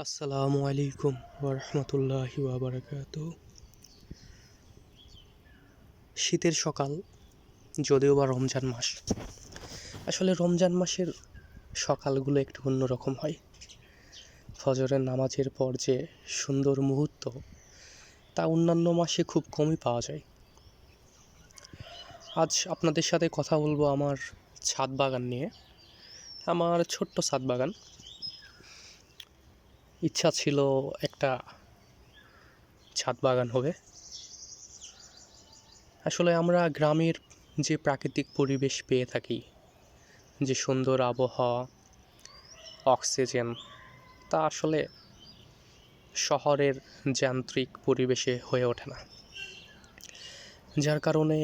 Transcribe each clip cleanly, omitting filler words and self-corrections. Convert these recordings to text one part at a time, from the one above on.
আসসালামু আলাইকুম ওরহমতুল্লাহি ওয়াবারাকাত। শীতের সকাল, যদিও বা রমজান মাস। আসলে রমজান মাসের সকালগুলো একটু অন্যরকম হয়। ফজরের নামাজের পর যে সুন্দর মুহূর্ত, তা অন্যান্য মাসে খুব কমই পাওয়া যায়। আজ আপনাদের সাথে কথা বলবো আমার ছাদ বাগান নিয়ে। আমার ছোট্ট ছাদ বাগান। ইচ্ছা ছিল একটা ছাদ বাগান হবে। আসলে আমরা গ্রামের যে প্রাকৃতিক পরিবেশ পেয়ে থাকি, যে সুন্দর আবহাওয়া, অক্সিজেন, তা আসলে শহরের যান্ত্রিক পরিবেশে হয়ে ওঠে না। যার কারণে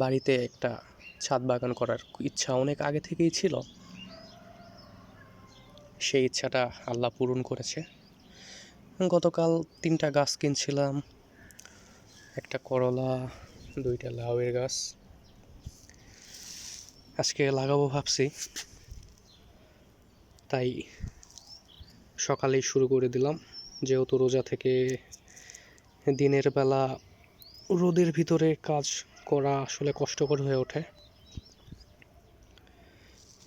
বাড়িতে একটা ছাদ বাগান করার ইচ্ছা অনেক আগে থেকেই ছিল। সেই ইচ্ছাটা আল্লাহ পূরণ করেছে। গতকাল 3টা গাছ কিনছিলাম, একটা করলা, 2টা লাউয়ের গাছ। আজকে লাগাবো ভাবছি, তাই সকালেই শুরু করে দিলাম। যেহেতু রোজা থেকে দিনের বেলা রোদের ভিতরে কাজ করা আসলে কষ্টকর হয়ে ওঠে,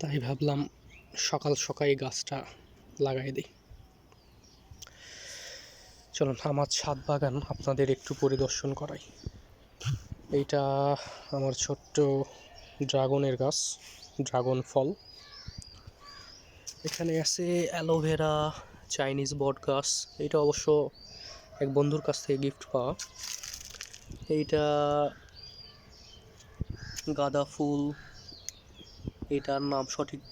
তাই ভাবলাম সকাল সকাল গাছটা লাগাই দিই। চলুন আমার ছাদ বাগান আপনাদের একটু পরিদর্শন করাই। এইটা আমার ছোট্ট ড্রাগনের গাছ, ড্রাগন ফল। এখানে আছে অ্যালোভেরা, চাইনিজ বট গাছ। এটা অবশ্য এক বন্ধুর কাছ থেকে গিফট পাওয়া। এইটা গাঁদা ফুল, এটার নাম সঠিক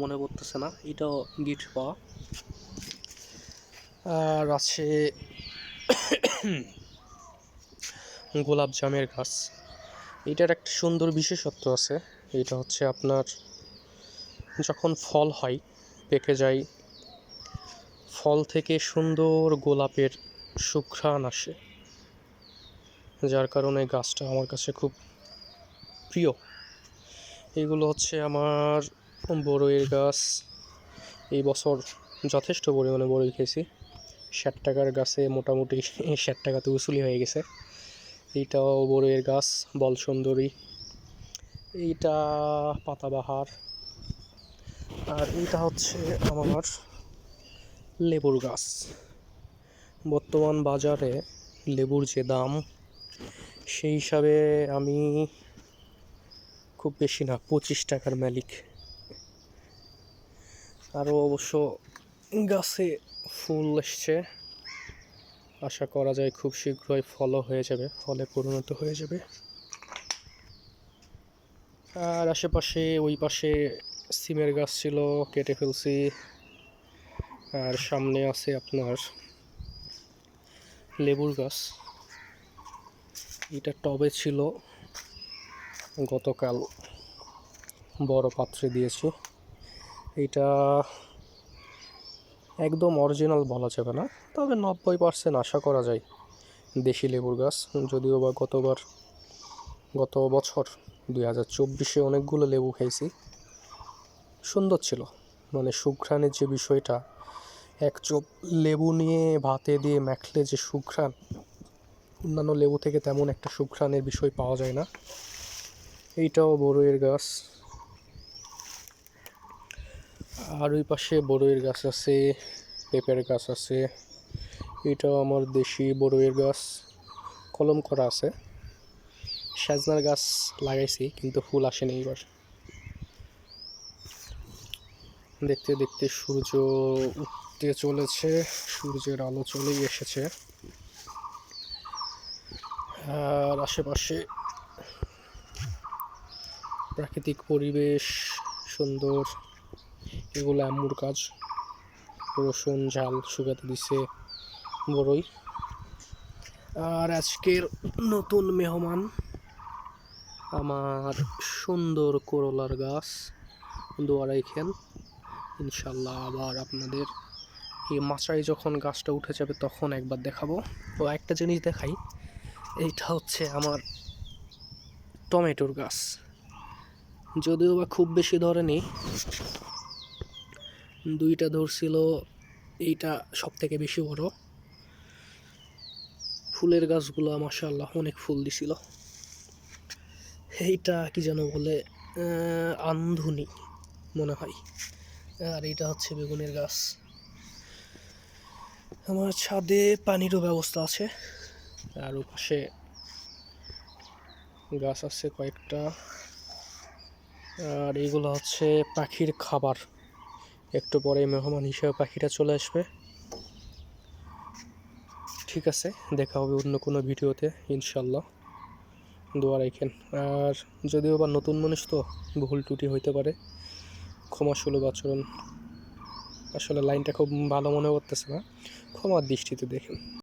মনে পড়তেছে না, এটাও গিফট পাওয়া। আর আছে গোলাপ জামের গাছ। এটার একটা সুন্দর বিশেষত্ব আছে। এটা হচ্ছে আপনার যখন ফল হয়, পেকে যায়, ফল থেকে সুন্দর গোলাপের সুঘ্রাণ আসে, যার কারণে গাছটা আমার কাছে খুব প্রিয়। এগুলো হচ্ছে আমার বড়ইয়ের গাছ। এই বছর যথেষ্ট পরিমাণে বড়ই খেয়েছি। 60 টাকার গাছে মোটামুটি 60 টাকাতে উসুলি হয়ে গেছে। এইটাও বড়ইয়ের গাছ, বল সুন্দরী। এইটা পাতাবাহার। আর এইটা হচ্ছে আমার লেবুর গাছ। বর্তমান বাজারে লেবুর যে দাম, সেই হিসাবে আমি খুব বেশি না, 25 টাকার মালিক। আরও অবশ্য গাছে ফুল এসছে, আশা করা যায় খুব শীঘ্রই ফলও হয়ে যাবে, ফলে পরিণত হয়ে যাবে। আর আশেপাশে ওই পাশে সিমের গাছ ছিল, কেটে ফেলছি। আর সামনে আছে আপনার লেবুর গাছ। এটা টবে ছিল, গতকাল বড় পাত্রে দিয়েছি। এটা একদম অরিজিনাল বলা যাবে না, তবে 90% আশা করা যায় দেশি লেবুর গাছ। যদিও বা গত বছর 2024-এ অনেকগুলো লেবু খাইছি, সুন্দর ছিল। মানে সুঘ্রাণের যে বিষয়টা, এক চোপ লেবু নিয়ে ভাতে দিয়ে মাখলে যে সুঘ্রাণ, অন্যান্য লেবু থেকে তেমন একটা সুঘ্রাণের বিষয় পাওয়া যায় না। এইটাও বড়ইয়ের গাছ। আর ওই পাশে বড়ইয়ের গাছ আছে, পেঁপের গাছ আছে। এটাও আমার দেশি বড়ইয়ের গাছ, কলম করা আছে। সজনার গাছ লাগাইছি, কিন্তু ফুল আসেনি এবার। দেখতে দেখতে সূর্য উঠতে চলেছে, সূর্যের আলো চলেই এসেছে। আর আশেপাশে প্রাকৃতিক পরিবেশ সুন্দর। এগুলো আম্মুর কাজ, রসুন ঝাল শুকাতে দিছে বড়ই। আর আজকের নতুন মেহমান আমার সুন্দর করলার গাছ। দোয়া রাখেন, ইনশাল্লাহ আবার আপনাদের এই মাচায় যখন গাছটা উঠে যাবে তখন একবার দেখাবো। তো একটা জিনিস দেখাই, এইটা হচ্ছে আমার টমেটোর গাছ। যদিও বা খুব বেশি ধরেনি, 2টা ধরছিল এইটা সব থেকে বেশি বড়। ফুলের গাছগুলো মাশাআল্লাহ অনেক ফুল দিছিল। এইটা কি যেন বলে, আমধুনি মনে হয়। আর এটা হচ্ছে বেগুনের গাছ। আমার ছাদে পানিরও ব্যবস্থা আছে, আর ওপাশে গাছ আছে কয়েকটা। আর এগুলো হচ্ছে পাখির খাবার। একটু পরে মেহমান হিসেবে পাখিটা চলে আসবে। ঠিক আছে, দেখা হবে অন্য কোনো ভিডিওতে ইনশাল্লাহ। দোয়া রাখেন। আর যদিও বা নতুন মানুষ তো ভুল ত্রুটি হইতে পারে, ক্ষমাসুলভ আচরণ। আসলে লাইনটা খুব ভালো মনে করতেছে না, ক্ষমার দৃষ্টিতে দেখেন।